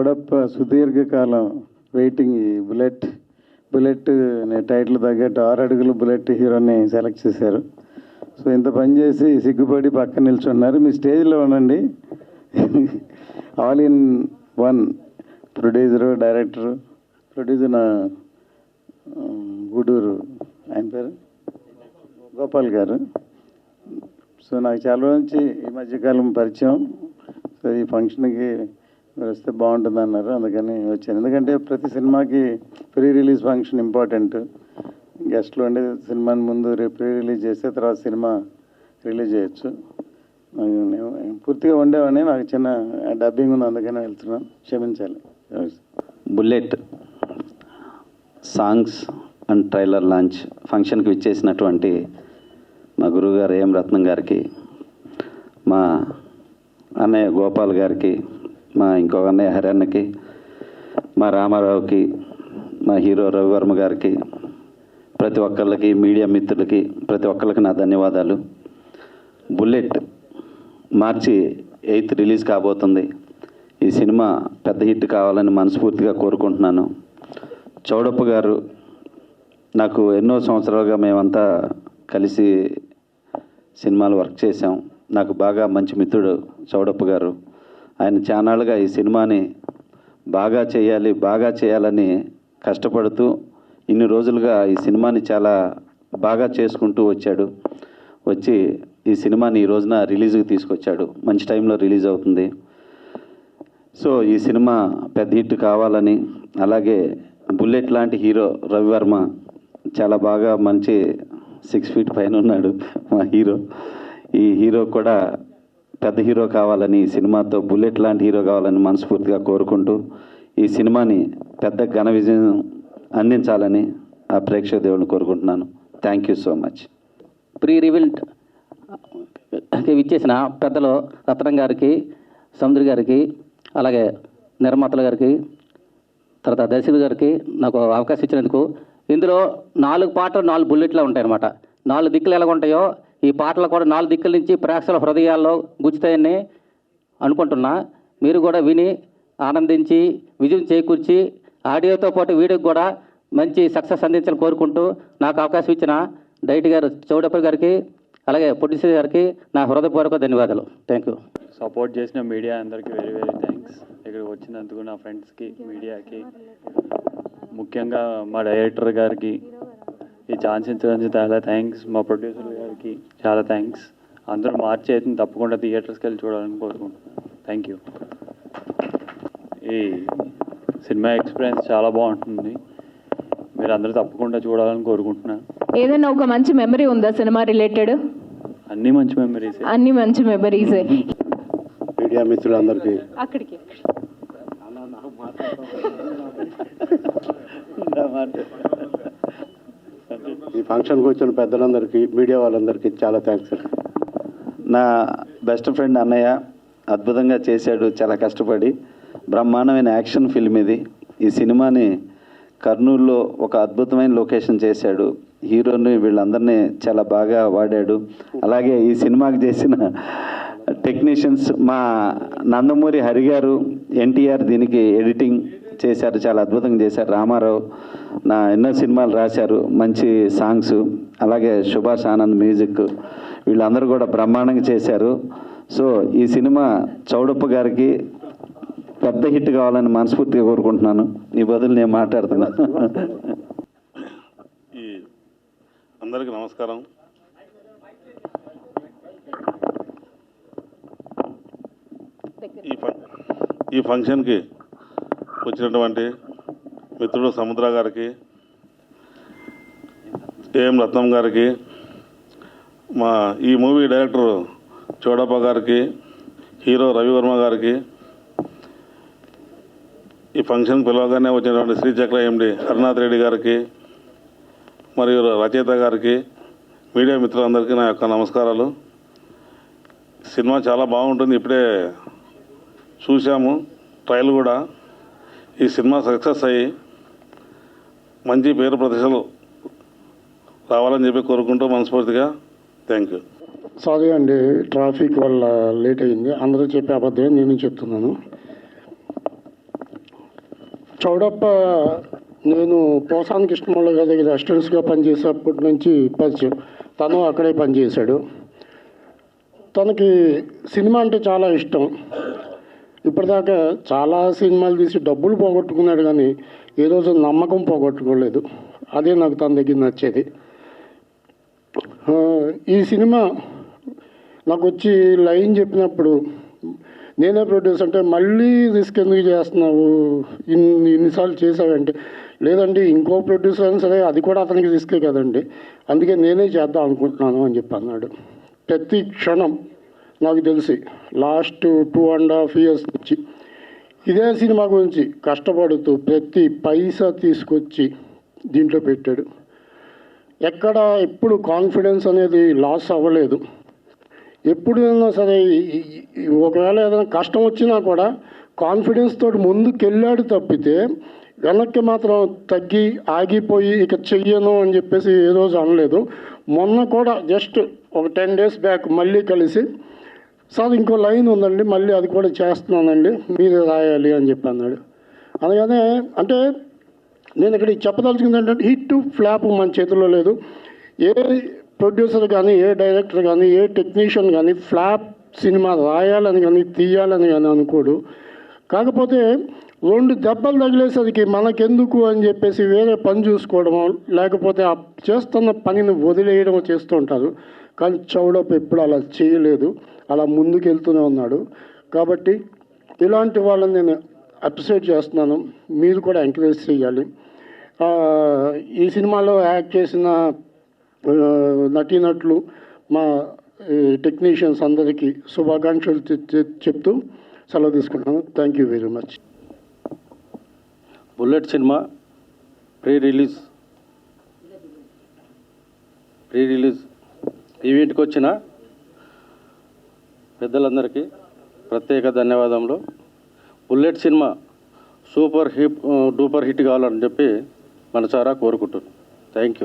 చౌడప్ప సుదీర్ఘకాలం వెయిటింగ్. ఈ బుల్లెట్ అనే టైటిల్ తగ్గట్టు 6 అడుగులు బుల్లెట్ హీరోని సెలెక్ట్ చేశారు. సో ఇంత పని చేసి సిగ్గుపడి పక్కన నిల్చున్నారు. మీ స్టేజ్లో ఉండండి. All in one producer, director. Producer నా గూడూరు, ఆయన పేరు గోపాల్ గారు. సో నాకు చాలా రోజు నుంచి ఈ మధ్యకాలం పరిచయం. సో ఈ ఫంక్షన్కి మీరు వస్తే బాగుంటుంది అన్నారు, అందుకని వచ్చాను. ఎందుకంటే ప్రతి సినిమాకి ప్రీ రిలీజ్ ఫంక్షన్ ఇంపార్టెంట్. గెస్ట్లు ఉండే సినిమాని ముందు ప్రీ రిలీజ్ చేస్తే తర్వాత సినిమా రిలీజ్ చేయొచ్చు. నేను పూర్తిగా ఉండేవాడిని, నాకు చిన్న డబ్బింగ్ ఉంది, అందుకని వెళ్తున్నాను, క్షమించాలి. Bullet songs and trailer launch ఫంక్షన్కి విచ్చేసినటువంటి మా గురువుగారు ఏం రత్నం గారికి, మా అన్నయ్య గోపాల్ గారికి, మా ఇంకొక అన్నయ్య హరియాణకి, మా రామారావుకి, మా హీరో రవివర్మ గారికి, ప్రతి ఒక్కళ్ళకి, మీడియా మిత్రులకి ప్రతి ఒక్కళ్ళకి నా ధన్యవాదాలు. బుల్లెట్ మార్చి 8th రిలీజ్ కాబోతుంది. ఈ సినిమా పెద్ద హిట్ కావాలని మనస్ఫూర్తిగా కోరుకుంటున్నాను. చౌడప్ప గారు నాకు ఎన్నో సంవత్సరాలుగా మేమంతా కలిసి సినిమాలు వర్క్ చేశాం. నాకు బాగా మంచి మిత్రుడు చౌడప్ప గారు. ఆయన చానాళ్ళుగా ఈ సినిమాని బాగా చేయాలని కష్టపడుతూ ఇన్ని రోజులుగా ఈ సినిమాని చాలా బాగా చేసుకుంటూ వచ్చి ఈ సినిమాని ఈ రోజున రిలీజ్కి తీసుకొచ్చాడు. మంచి టైంలో రిలీజ్ అవుతుంది. సో ఈ సినిమా పెద్ద హిట్ కావాలని, అలాగే బుల్లెట్ లాంటి హీరో రవివర్మ చాలా బాగా మంచి 6 feet పైన ఉన్నాడు మా హీరో. ఈ హీరో కూడా పెద్ద హీరో కావాలని, ఈ సినిమాతో బుల్లెట్ లాంటి హీరో కావాలని మనస్ఫూర్తిగా కోరుకుంటూ ఈ సినిమాని పెద్ద ఘన విజయం అందించాలని ఆ ప్రేక్షక దేవుడిని కోరుకుంటున్నాను. Thank you so much. Pre revealed విచ్చేసిన పెద్దలు రత్నం గారికి, సముద్ర గారికి, అలాగే నిర్మాతల గారికి, తర్వాత దర్శకుడు గారికి నాకు అవకాశం ఇచ్చినందుకు. ఇందులో 4 పాటలు 4 బుల్లెట్లు ఉంటాయన్నమాట. 4 దిక్కులు ఎలా ఉంటాయో ఈ పాటలు కూడా 4 దిక్కుల నుంచి ప్రేక్షకుల హృదయాల్లో గుచ్చుతాయని అనుకుంటున్నా. మీరు కూడా విని ఆనందించి విజయం చేకూర్చి ఆడియోతో పాటు వీడియోకి కూడా మంచి సక్సెస్ అందించాలని కోరుకుంటూ నాకు అవకాశం ఇచ్చిన డైరెక్టర్ గారు చౌడప్ప గారికి, అలాగే ప్రొడ్యూసర్ గారికి నా హృదయపూర్వక ధన్యవాదాలు. Thank you. సపోర్ట్ చేసిన మీడియా అందరికీ వెరీ థ్యాంక్స్. ఇక్కడికి వచ్చినందుకు నా ఫ్రెండ్స్కి, మీడియాకి, ముఖ్యంగా మా డైరెక్టర్ గారికి ఈ ఛాన్స్ ఇచ్చినందుకు చాలా థ్యాంక్స్. మా ప్రొడ్యూసర్ గారికి చాలా థ్యాంక్స్. అందరూ మార్చి అయితే తప్పకుండా థియేటర్స్కి వెళ్ళి చూడాలని కోరుకుంటున్నాను. Thank you. ఈ సినిమా ఎక్స్పీరియన్స్ చాలా బాగుంటుంది, మీరు అందరూ తప్పకుండా చూడాలని కోరుకుంటున్నాను. ఏదైనా ఒక మంచి మెమరీ ఉందా సినిమా రిలేటెడ్? అన్ని మంచి మెమరీస్. మీడియా మిత్రులందరికీ అక్కడికి ఈ ఫంక్షన్కి వచ్చిన పెద్దలందరికీ, మీడియా వాళ్ళందరికీ చాలా థ్యాంక్స్. నా బెస్ట్ ఫ్రెండ్ అన్నయ్య అద్భుతంగా చేశాడు, చాలా కష్టపడి. బ్రహ్మాండమైన యాక్షన్ ఫిల్మ్ ఇది. ఈ సినిమాని కర్నూలులో ఒక అద్భుతమైన లొకేషన్ చేశాడు. హీరోని వీళ్ళందరినీ చాలా బాగా వాడాడు. అలాగే ఈ సినిమాకి చేసిన టెక్నీషియన్స్ మా నందమూరి హరి గారు, ఎన్టీఆర్ దీనికి ఎడిటింగ్ చేశారు, చాలా అద్భుతంగా చేశారు. రామారావు నా ఎన్నో సినిమాలు రాశారు, మంచి సాంగ్స్. అలాగే సుభాష్ ఆనంద్ మ్యూజిక్, వీళ్ళందరూ కూడా బ్రహ్మాండంగా చేశారు. సో ఈ సినిమా చౌడప్ప గారికి పెద్ద హిట్ కావాలని మనస్ఫూర్తిగా కోరుకుంటున్నాను. ఈ బదులు నేను మాట్లాడుతున్నాను. అందరికీ నమస్కారం. ఈ ఫంక్షన్కి వచ్చినటువంటి మిత్రుడు సముద్ర గారికి, ఏఎం రత్నం గారికి, మా ఈ మూవీ డైరెక్టర్ చౌడప్ప గారికి, హీరో రవివర్మ గారికి, ఈ ఫంక్షన్ పిలవగానే వచ్చినటువంటి శ్రీచక్ర ఎండి హరినాథ్ రెడ్డి గారికి, మరియు రచయిత గారికి, మీడియా మిత్రులందరికీ నా యొక్క నమస్కారాలు. సినిమా చాలా బాగుంటుంది, ఇప్పుడే చూసాము ట్రయల్ కూడా. ఈ సినిమా సక్సెస్ అయ్యి మంచి పేరు ప్రతిష్టలు రావాలని చెప్పి కోరుకుంటూ మనస్ఫూర్తిగా థ్యాంక్ యూ. సారీ అండి, ట్రాఫిక్ వల్ల లేట్ అయింది. అందరూ చెప్పే అబద్ధమే నేను చెప్తున్నాను. చౌడప్ప నేను పోసాని కృష్ణమూర్తి గారి దగ్గర అసిస్టెంట్స్గా పనిచేసేప్పటి నుంచి పరిచయం. తను అక్కడే పనిచేశాడు. తనకి సినిమా అంటే చాలా ఇష్టం. ఇప్పటిదాకా చాలా సినిమాలు తీసి డబ్బులు పోగొట్టుకున్నాడు, కానీ ఏ రోజు నమ్మకం పోగొట్టుకోలేదు. అదే నాకు తన దగ్గర నచ్చేది. ఈ సినిమా నాకు వచ్చి లైన్ చెప్పినప్పుడు నేనే ప్రొడ్యూస్ అంటే, మళ్ళీ రిస్క్ ఎందుకు చేస్తున్నావు, ఇన్నిసార్లు చేసావంటే, లేదండి ఇంకో ప్రొడ్యూసర్ అయినా సరే అది కూడా అతనికి రిస్కే కదండి, అందుకే నేనే చేద్దాం అనుకుంటున్నాను అని చెప్పి అన్నాడు. ప్రతి క్షణం నాకు తెలిసి లాస్ట్ 2.5 years నుంచి ఇదే సినిమా గురించి కష్టపడుతూ ప్రతి పైసా తీసుకొచ్చి దీంట్లో పెట్టాడు. ఎక్కడ ఎప్పుడు కాన్ఫిడెన్స్ అనేది లాస్ అవ్వలేదు. ఎప్పుడైనా సరే ఒకవేళ ఏదైనా కష్టం వచ్చినా కూడా కాన్ఫిడెన్స్ తోటి ముందుకెళ్ళాడు తప్పితే వెనక్కి మాత్రం తగ్గి ఆగిపోయి ఇక చెయ్యను అని చెప్పేసి ఏ రోజు అనలేదు. మొన్న కూడా జస్ట్ ఒక 10 days బ్యాక్ మళ్ళీ కలిసి, సార్ ఇంకో లైన్ ఉందండి, మళ్ళీ అది కూడా చేస్తున్నానండి, మీరే రాయాలి అని చెప్పి అన్నాడు. అలాగనే అంటే నేను ఇక్కడ చెప్పదలుచుకుంది ఏంటంటే, హిట్ ఫ్లాప్ మన చేతుల్లో లేదు. ఏ ప్రొడ్యూసర్ కానీ, ఏ డైరెక్టర్ కానీ, ఏ టెక్నీషియన్ కానీ ఫ్లాప్ సినిమా రాయాలని కానీ తీయాలని కానీ అనుకోడు. కాకపోతే 2 దెబ్బలు తగిలేసరికి మనకెందుకు అని చెప్పేసి వేరే పని చూసుకోవడమో, లేకపోతే ఆ చేస్తున్న పనిని వదిలేయడమో చేస్తూ ఉంటారు. కానీ చౌడప్ప ఎప్పుడు అలా చేయలేదు, అలా ముందుకు వెళ్తూనే ఉన్నాడు. కాబట్టి ఇలాంటి వాళ్ళని నేను అప్రిషియేట్ చేస్తున్నాను. మీరు కూడా ఎంకరేజ్ చేయాలి. ఈ సినిమాలో యాక్ట్ చేసిన నటీనటులు, మా టెక్నీషియన్స్ అందరికీ శుభాకాంక్షలు చెప్తూ సెలవు తీసుకుంటున్నాను. Thank you very much. Bullet cinema pre release ఈవెంట్కి వచ్చిన పెద్దలందరికీ ప్రత్యేక ధన్యవాదములు. Bullet cinema super duper hit కావాలని చెప్పి మనసారా కోరుకుంటున్నాను. Thank you.